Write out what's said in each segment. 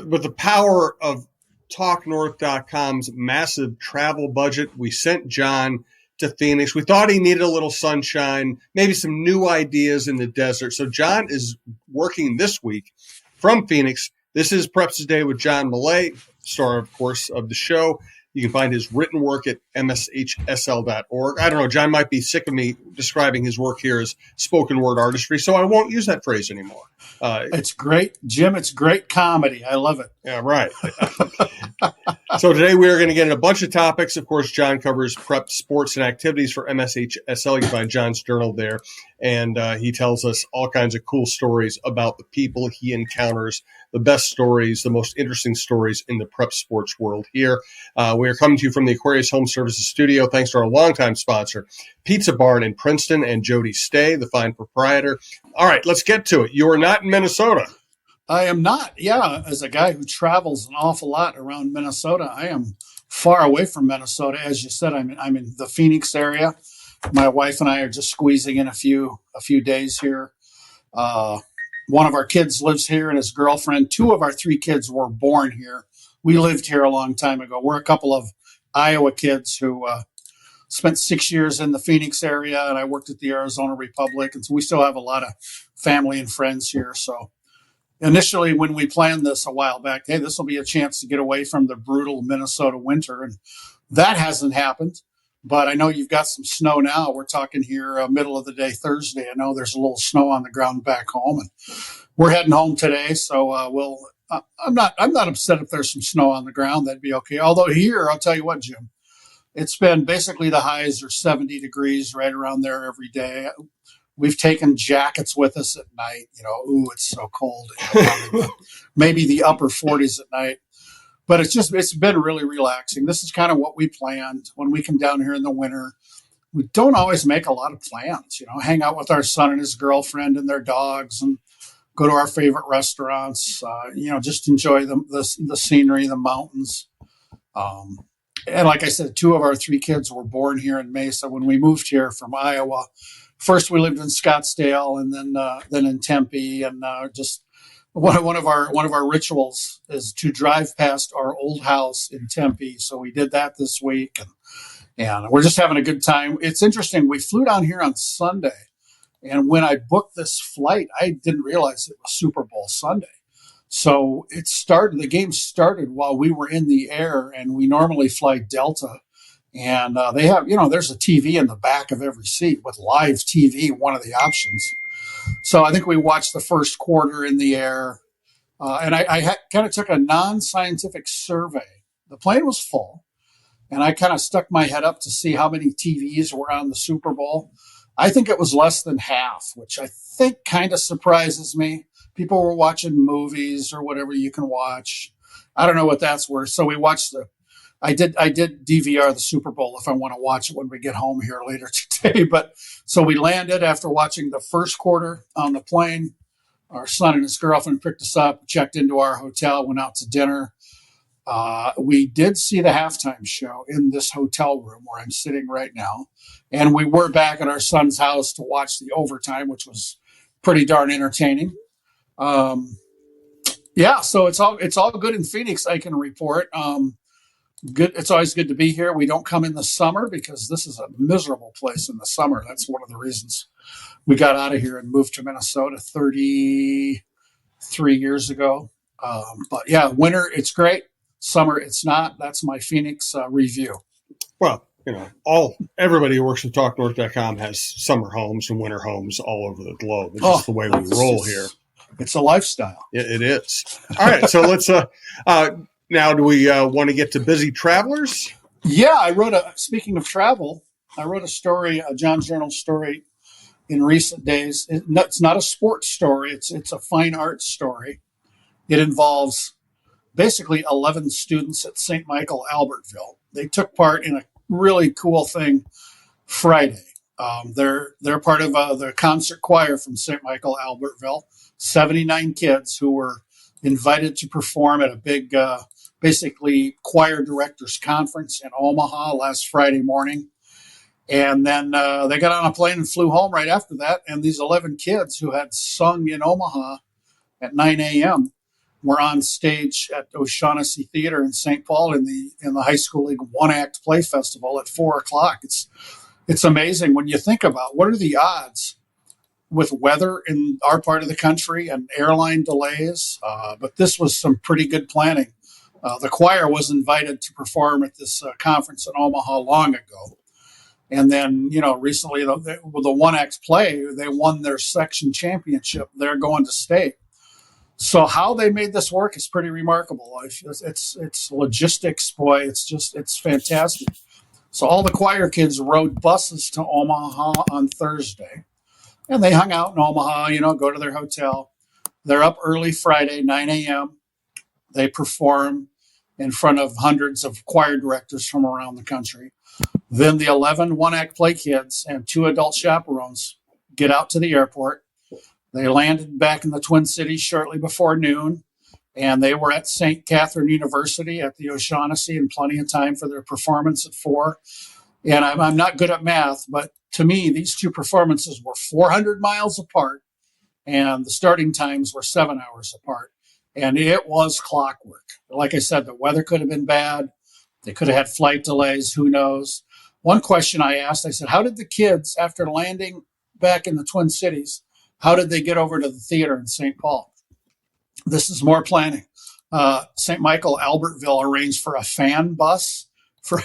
with the power of TalkNorth.com's massive travel budget, we sent John to Phoenix. We thought he needed a little sunshine, maybe some new ideas in the desert. So John is working this week from Phoenix. This is Preps Today with John Millea, star, of course, of the show. You can find his written work at MSHSL.org. I don't know, John might be sick of me describing his work here as spoken word artistry, so I won't use that phrase anymore. It's great, Jim. It's great comedy. I love it. Yeah, right. So today we are going to get in a bunch of topics. Of course, John covers prep sports and activities for MSHSL. You can find John's journal there. And he tells us all kinds of cool stories about the people he encounters, the best stories, the most interesting stories in the prep sports world here. We are coming to you from the Aquarius Home Services studio, thanks to our longtime sponsor, Pizza Barn in Princeton, and Jody Stay, the fine proprietor. All right, let's get to it. You are not in Minnesota. I am not. Yeah, as a guy who travels an awful lot around Minnesota, I am far away from Minnesota. As you said, I'm in the Phoenix area. My wife and I are just squeezing in a few days here. One of our kids lives here, and his girlfriend. 2 of our 3 kids were born here. We lived here a long time ago. We're a couple of Iowa kids who spent 6 years in the Phoenix area, and I worked at the Arizona Republic, and so we still have a lot of family and friends here. So initially, when we planned this a while back, hey, this will be a chance to get away from the brutal Minnesota winter, and that hasn't happened. But I know you've got some snow now. We're talking here middle of the day Thursday. I know there's a little snow on the ground back home, and we're heading home today. So I'm not upset if there's some snow on the ground. That'd be okay. Although here, I'll tell you what, Jim, it's been basically the highs are 70 degrees right around there every day. We've taken jackets with us at night. Ooh, it's so cold. Maybe the upper 40s at night. But it's been really relaxing. This is kind of what we planned when we come down here in the winter. We don't always make a lot of plans, hang out with our son and his girlfriend and their dogs and go to our favorite restaurants, just enjoy the scenery, the mountains. And like I said, 2 of our 3 kids were born here in Mesa. When we moved here from Iowa, first we lived in Scottsdale and then in Tempe, and just one of our rituals is to drive past our old house in Tempe. So we did that this week, and we're just having a good time. It's interesting. We flew down here on Sunday, and when I booked this flight, I didn't realize it was Super Bowl Sunday. So the game started while we were in the air, and we normally fly Delta. And they have, there's a TV in the back of every seat with live TV, one of the options. So I think we watched the first quarter in the air. And I kind of took a non-scientific survey. The plane was full. And I kind of stuck my head up to see how many TVs were on the Super Bowl. I think it was less than half, which I think kind of surprises me. People were watching movies or whatever you can watch. I don't know what that's worth. So we watched I did DVR the Super Bowl if I want to watch it when we get home here later today. But so we landed after watching the first quarter on the plane. Our son and his girlfriend picked us up, checked into our hotel, went out to dinner. We did see the halftime show in this hotel room where I'm sitting right now. And we were back at our son's house to watch the overtime, which was pretty darn entertaining. So it's all good in Phoenix, I can report. Good. It's always good to be here. We don't come in the summer because this is a miserable place in the summer. That's one of the reasons we got out of here and moved to Minnesota 33 years ago. But yeah, winter, it's great. Summer, it's not. That's my Phoenix review. Well, everybody who works with TalkNorth.com has summer homes and winter homes all over the globe. It's just the way we roll here. It's a lifestyle. It is. All right. So let's, now, do we want to get to busy travelers? Yeah, speaking of travel, I wrote a story, a John Journal story in recent days. It's not a sports story. It's a fine arts story. It involves basically 11 students at St. Michael Albertville. They took part in a really cool thing Friday. They're part of the concert choir from St. Michael Albertville, 79 kids who were invited to perform at a big basically choir directors conference in Omaha last Friday morning. And then they got on a plane and flew home right after that. And these 11 kids who had sung in Omaha at 9 a.m., were on stage at O'Shaughnessy Theater in St. Paul in the High School League One Act Play Festival at 4:00. It's amazing when you think about what are the odds with weather in our part of the country and airline delays. But this was some pretty good planning. The choir was invited to perform at this conference in Omaha long ago. And then, recently with the 1X play, they won their section championship. They're going to state. So how they made this work is pretty remarkable. It's logistics, boy. It's fantastic. So all the choir kids rode buses to Omaha on Thursday. And they hung out in Omaha, go to their hotel. They're up early Friday, 9 a.m. They perform in front of hundreds of choir directors from around the country. Then the 11 one-act play kids and 2 adult chaperones get out to the airport. They landed back in the Twin Cities shortly before noon, and they were at St. Catherine University at the O'Shaughnessy in plenty of time for their performance at 4. And I'm not good at math, but to me, these two performances were 400 miles apart, and the starting times were 7 hours apart. And it was clockwork. Like I said, the weather could have been bad. They could have had flight delays. Who knows? One question I asked, I said, how did the kids, after landing back in the Twin Cities, how did they get over to the theater in St. Paul? This is more planning. St. Michael Albertville arranged for a fan bus for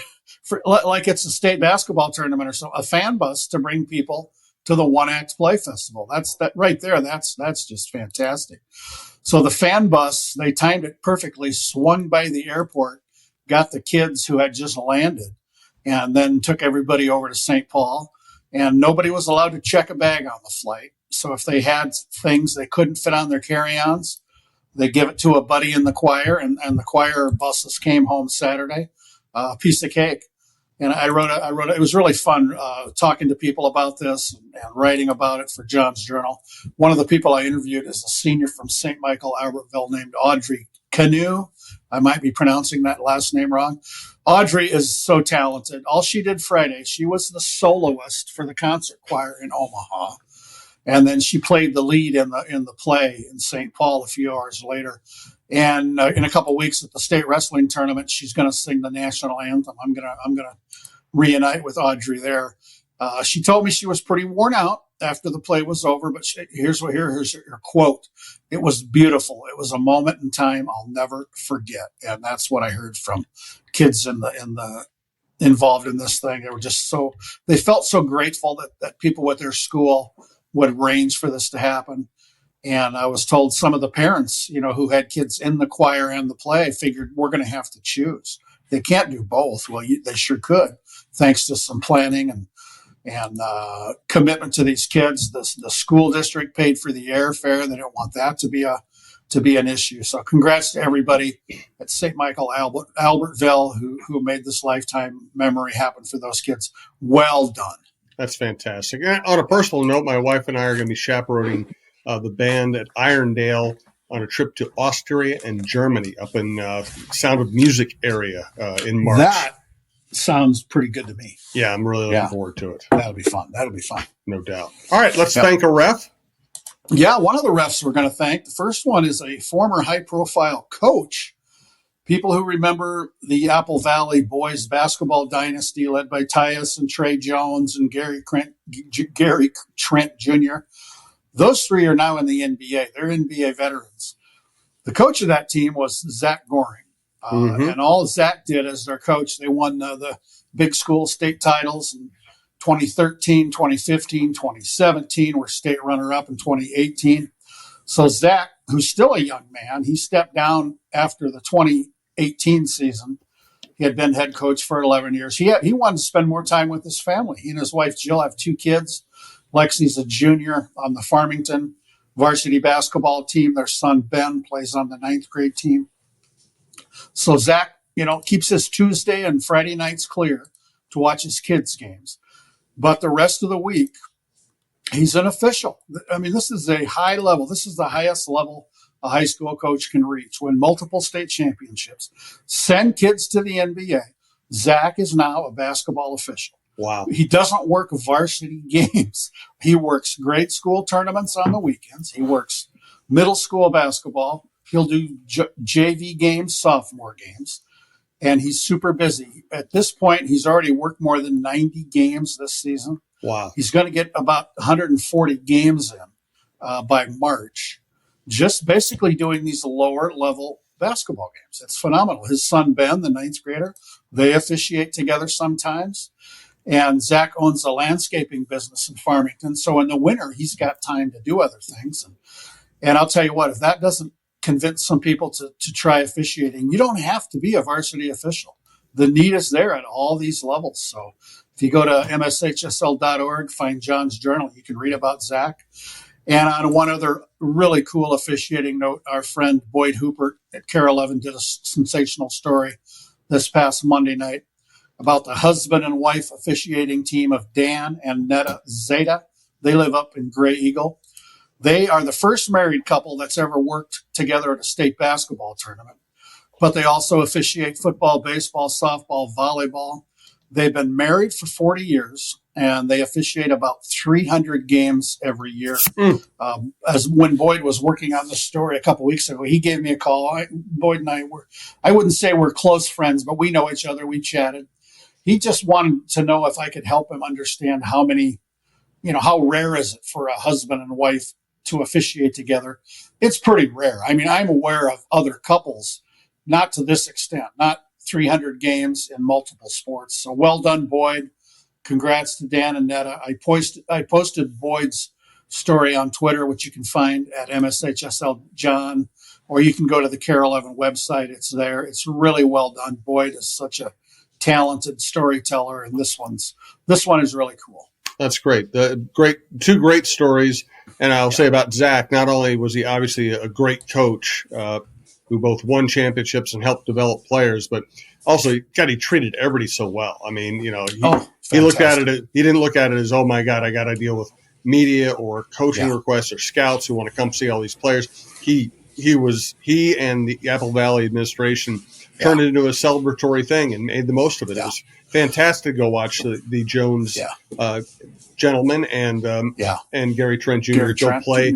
like it's a state basketball tournament or so, a fan bus to bring people to the One Act Play Festival. That's that right there. That's just fantastic. So the fan bus, they timed it perfectly, swung by the airport, got the kids who had just landed, and then took everybody over to St. Paul. And nobody was allowed to check a bag on the flight. So if they had things they couldn't fit on their carry-ons, they give it to a buddy in the choir, and the choir buses came home Saturday, a piece of cake. And I wrote it was really fun talking to people about this and writing about it for John's Journal. One of the people I interviewed is a senior from St. Michael Albertville named Audrey Canoe. I might be pronouncing that last name wrong. Audrey is so talented. All she did Friday, she was the soloist for the concert choir in Omaha. And then she played the lead in the play in St. Paul a few hours later. And in a couple of weeks at the state wrestling tournament, she's going to sing the national anthem. I'm gonna reunite with Audrey there. She told me she was pretty worn out after the play was over, but here's her quote. It was beautiful. It was a moment in time I'll never forget. And that's what I heard from kids involved in this thing. They were just they felt so grateful that people at their school would arrange for this to happen. And I was told some of the parents, who had kids in the choir and the play, figured we're going to have to choose. They can't do both. Well, they sure could, thanks to some planning and commitment to these kids. The school district paid for the airfare. They didn't want that to be an issue. So congrats to everybody at St. Michael Albertville who made this lifetime memory happen for those kids. Well done. That's fantastic. On a personal note, my wife and I are going to be chaperoning the band at Irondale on a trip to Austria and Germany, up in Sound of Music area in March. That sounds pretty good to me. Yeah, I'm really looking forward to it. That'll be fun. No doubt. All right, let's thank a ref. Yeah, one of the refs we're going to thank. The first one is a former high-profile coach. People who remember the Apple Valley boys basketball dynasty led by Tyus and Trey Jones and Gary Trent Jr., those three are now in the NBA. They're NBA veterans. The coach of that team was Zach Goring. And all Zach did as their coach, they won the big school state titles in 2013, 2015, 2017, were state runner-up in 2018. So Zach, who's still a young man, he stepped down after the 2018 season. He had been head coach for 11 years. He wanted to spend more time with his family. He and his wife, Jill, have 2 kids. Lexi's a junior on the Farmington varsity basketball team. Their son, Ben, plays on the 9th grade team. So Zach, keeps his Tuesday and Friday nights clear to watch his kids' games. But the rest of the week, he's an official. I mean, this is a high level. This is the highest level a high school coach can reach. Win multiple state championships. Send kids to the NBA. Zach is now a basketball official. Wow. He doesn't work varsity games. He works grade school tournaments on the weekends. He works middle school basketball, He'll do JV games, sophomore games, and he's super busy. At this point, he's already worked more than 90 games this season. Wow. He's going to get about 140 games in by March, just basically doing these lower level basketball games. It's phenomenal. His son, Ben, the ninth grader, they officiate together sometimes. And Zach owns a landscaping business in Farmington. So in the winter, he's got time to do other things. And I'll tell you what, if that doesn't convince some people to try officiating, you don't have to be a varsity official. The need is there at all these levels. So if you go to MSHSL.org, find John's journal, you can read about Zach. And on one other really cool officiating note, our friend Boyd Hooper at Care 11 did a sensational story this past Monday night about the husband and wife officiating team of Dan and Netta Zeta. They live up in Gray Eagle. They are the first married couple that's ever worked together at a state basketball tournament. But they also officiate football, baseball, softball, volleyball. They've been married for 40 years, and they officiate about 300 games every year. As when Boyd was working on this story a couple weeks ago, he gave me a call. Boyd and I wouldn't say we're close friends, but we know each other. We chatted. He just wanted to know if I could help him understand how rare is it for a husband and wife to officiate together. It's pretty rare. I mean, I'm aware of other couples, not to this extent, not 300 games in multiple sports. So well done, Boyd. Congrats to Dan and Netta. I posted Boyd's story on Twitter, which you can find at MSHSL John, or you can go to the Care 11 website. It's there. It's really well done. Boyd is such a talented storyteller, and this one is really cool. That's great. Two great stories. And I'll say about Zach, not only was he obviously a great coach who both won championships and helped develop players, but also, he treated everybody so well. I mean, he looked at it. He didn't look at it as, oh my God, I got to deal with media or coaching requests or scouts who want to come see all these players. He and the Apple Valley administration turned it into a celebratory thing and made the most of it. It was fantastic to go watch the Jones gentleman and Gary Trent Jr. go play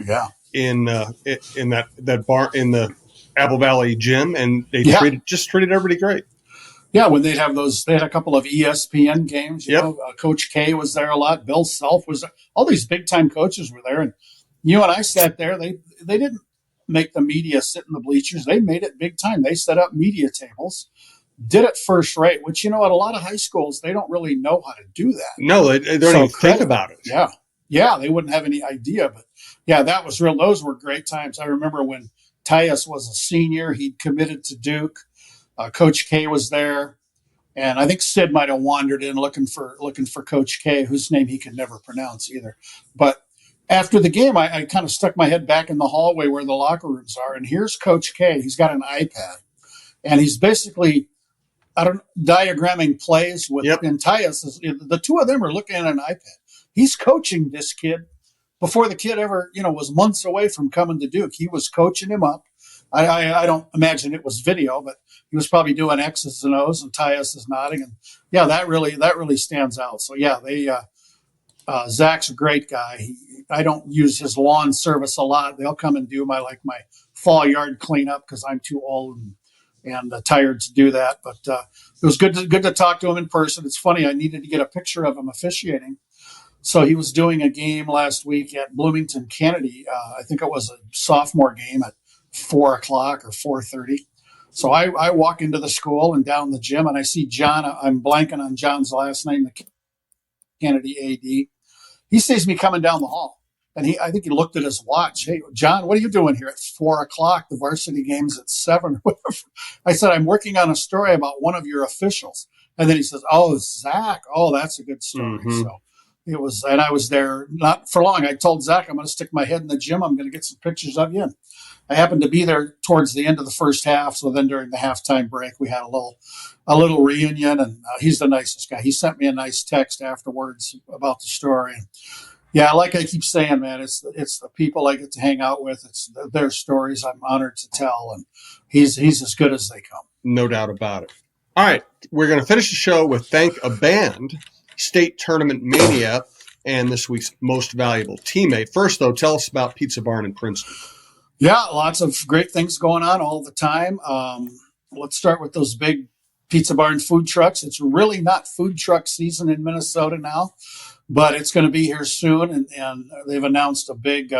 in that bar in the Apple Valley gym, and they treated everybody great. Yeah, when they had a couple of ESPN games. Coach K was there a lot. Bill Self was there. All these big time coaches were there, and you and I sat there. They didn't make the media sit in the bleachers. They made it big time. They set up media tables, did it first rate. Which at a lot of high schools they don't really know how to do that. No, they don't even think about it. Yeah, they wouldn't have any idea. But that was real. Those were great times. I remember when Tyus was a senior. He'd committed to Duke. Coach K was there, and I think Sid might have wandered in looking for Coach K, whose name he could never pronounce either. But after the game, I kind of stuck my head back in the hallway where the locker rooms are, and here's Coach K. He's got an iPad, and he's basically diagramming plays with and Tyus. The two of them are looking at an iPad. He's coaching this kid before the kid ever was months away from coming to Duke. He was coaching him up. I don't imagine it was video, but he was probably doing X's and O's, and Tyus is nodding, and that really stands out. So Zach's a great guy. I don't use his lawn service a lot. They'll come and do my fall yard cleanup because I'm too old and tired to do that. But it was good to talk to him in person. It's funny, I needed to get a picture of him officiating. So he was doing a game last week at Bloomington Kennedy. I think it was a sophomore game at 4 o'clock or 4:30. So I walk into the school and down the gym, and I see John. I'm blanking on John's last name, the Kennedy AD. He sees me coming down the hall, and I think he looked at his watch. Hey, John, what are you doing here at 4 o'clock? The varsity game's at 7. I said, I'm working on a story about one of your officials. And then he says, oh, Zach. Oh, that's a good story. Mm-hmm. So it was, and I was there not for long. I told Zach, I'm going to stick my head in the gym. I'm going to get some pictures of you. And I happened to be there towards the end of the first half. So then during the halftime break, we had a little reunion, and he's the nicest guy. He sent me a nice text afterwards about the story. And yeah, like I keep saying, man, it's the people I get to hang out with. It's their stories I'm honored to tell, and he's as good as they come. No doubt about it. All right, we're going to finish the show with Thank a Band, State Tournament Mania, and this week's Most Valuable Teammate. First, though, tell us about Pizza Barn in Princeton. Yeah, lots of great things going on all the time. Let's start with those big Pizza Barn food trucks. It's really not food truck season in Minnesota now, but it's going to be here soon, and they've announced a big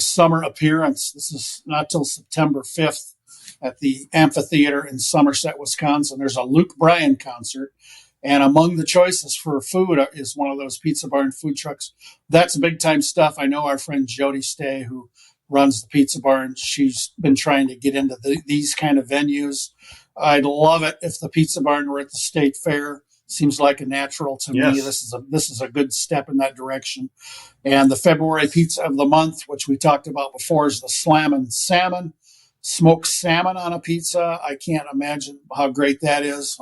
summer appearance. This is not till September 5th at the amphitheater in Somerset, Wisconsin. There's a Luke Bryan concert, and among the choices for food is one of those Pizza Barn food trucks. That's big time stuff. I know our friend Jody Stay, who runs the Pizza Barn. She's been trying to get into these kind of venues. I'd love it if the Pizza Barn were at the state fair. Seems like a natural to Yes. me. This is a good step in that direction. And the February pizza of the month, which we talked about before, is the Slammin' Salmon, smoked salmon on a pizza. I can't imagine how great that is.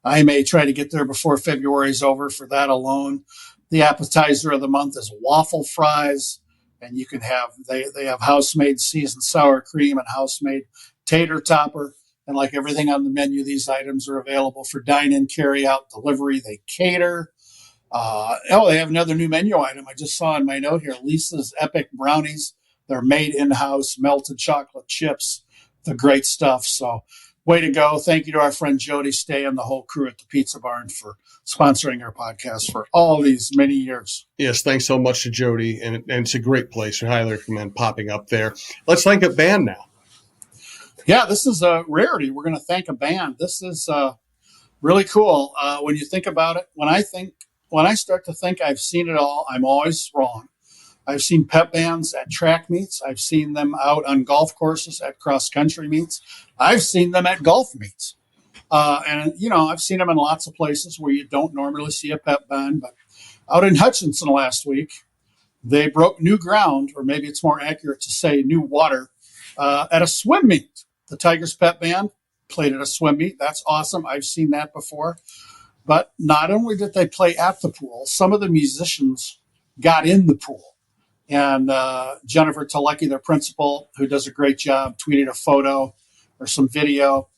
I may try to get there before February is over for that alone. The appetizer of the month is waffle fries, and you can have they have house-made seasoned sour cream and house-made tater topper. And like everything on the menu, these items are available for dine-in, carry-out, delivery. They cater. They have another new menu item I just saw in my note here. Lisa's Epic Brownies. They're made in-house, melted chocolate chips, the great stuff. So way to go. Thank you to our friend Jody Stay and the whole crew at the Pizza Barn for sponsoring our podcast for all these many years. Yes, thanks so much to Jody, and it's a great place. I highly recommend popping up there. Let's thank a band now. Yeah, this is a rarity. We're going to thank a band. This is really cool. When you think about it, when I start to think I've seen it all, I'm always wrong. I've seen pep bands at track meets. I've seen them out on golf courses at cross country meets. I've seen them at golf meets. And I've seen them in lots of places where you don't normally see a pep band. But out in Hutchinson last week, they broke new ground, or maybe it's more accurate to say new water, at a swim meet. The Tigers Pep Band played at a swim meet. That's awesome. I've seen that before. But not only did they play at the pool, some of the musicians got in the pool. And Jennifer Talecki, their principal, who does a great job, tweeted a photo or some video.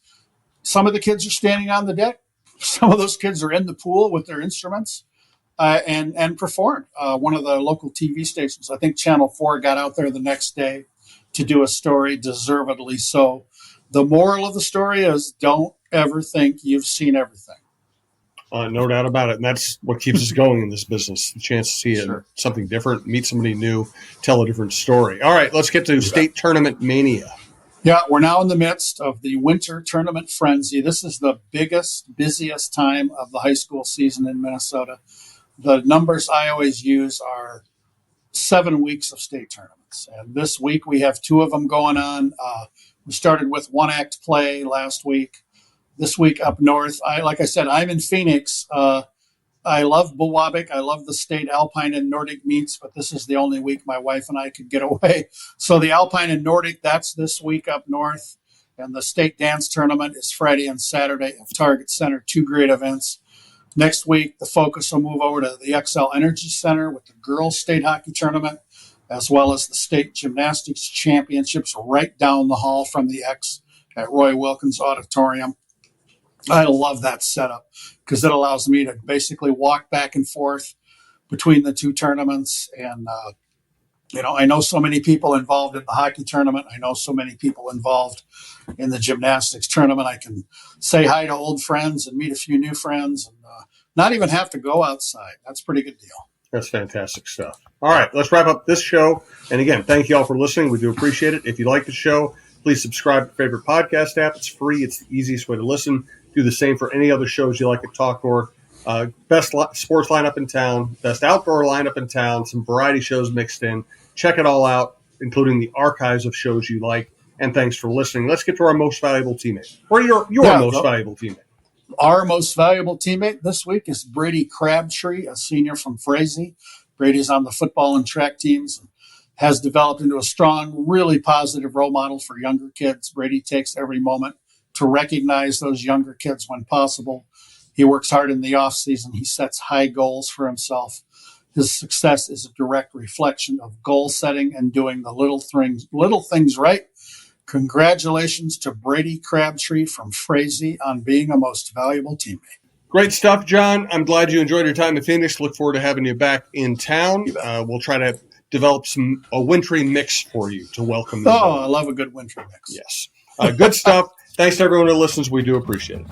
Some of the kids are standing on the deck. Some of those kids are in the pool with their instruments and performed. One of the local TV stations, I think Channel 4, got out there the next day to do a story, deservedly so. The moral of the story is don't ever think you've seen everything. No doubt about it. And that's what keeps us going in this business, the chance to see something different, meet somebody new, tell a different story. All right, let's get to state tournament mania. Yeah, we're now in the midst of the winter tournament frenzy. This is the biggest, busiest time of the high school season in Minnesota. The numbers I always use are 7 weeks of state tournaments. And this week we have 2 of them going on. We started with one-act play last week. This week up north, like I said, I'm in Phoenix. I love Buwabik. I love the state Alpine and Nordic meets, but this is the only week my wife and I could get away. So the Alpine and Nordic, that's this week up north. And the state dance tournament is Friday and Saturday at Target Center. 2 great events. Next week, the focus will move over to the XL Energy Center with the girls' state hockey tournament, as well as the state gymnastics championships right down the hall from the X at Roy Wilkins Auditorium. I love that setup because it allows me to basically walk back and forth between the 2 tournaments. And, I know so many people involved in the hockey tournament. I know so many people involved in the gymnastics tournament. I can say hi to old friends and meet a few new friends and not even have to go outside. That's a pretty good deal. That's fantastic stuff. All right, let's wrap up this show. And again, thank you all for listening. We do appreciate it. If you like the show, please subscribe to your favorite podcast app. It's free. It's the easiest way to listen. Do the same for any other shows you like to talk or best sports lineup in town, best outdoor lineup in town, some variety shows mixed in. Check it all out, including the archives of shows you like. And thanks for listening. Let's get to our most valuable teammate. Or your most valuable teammate. Our most valuable teammate this week is Brady Crabtree, a senior from Frazee. Brady's on the football and track teams and has developed into a strong, really positive role model for younger kids. Brady takes every moment to recognize those younger kids when possible. He works hard in the off season. He sets high goals for himself. His success is a direct reflection of goal setting and doing the little things right. Congratulations to Brady Crabtree from Frazee on being a most valuable teammate. Great stuff, John. I'm glad you enjoyed your time in Phoenix. Look forward to having you back in town. We'll try to develop a wintry mix for you to welcome you. Oh, I love a good wintry mix. Yes. Good stuff. Thanks to everyone who listens. We do appreciate it.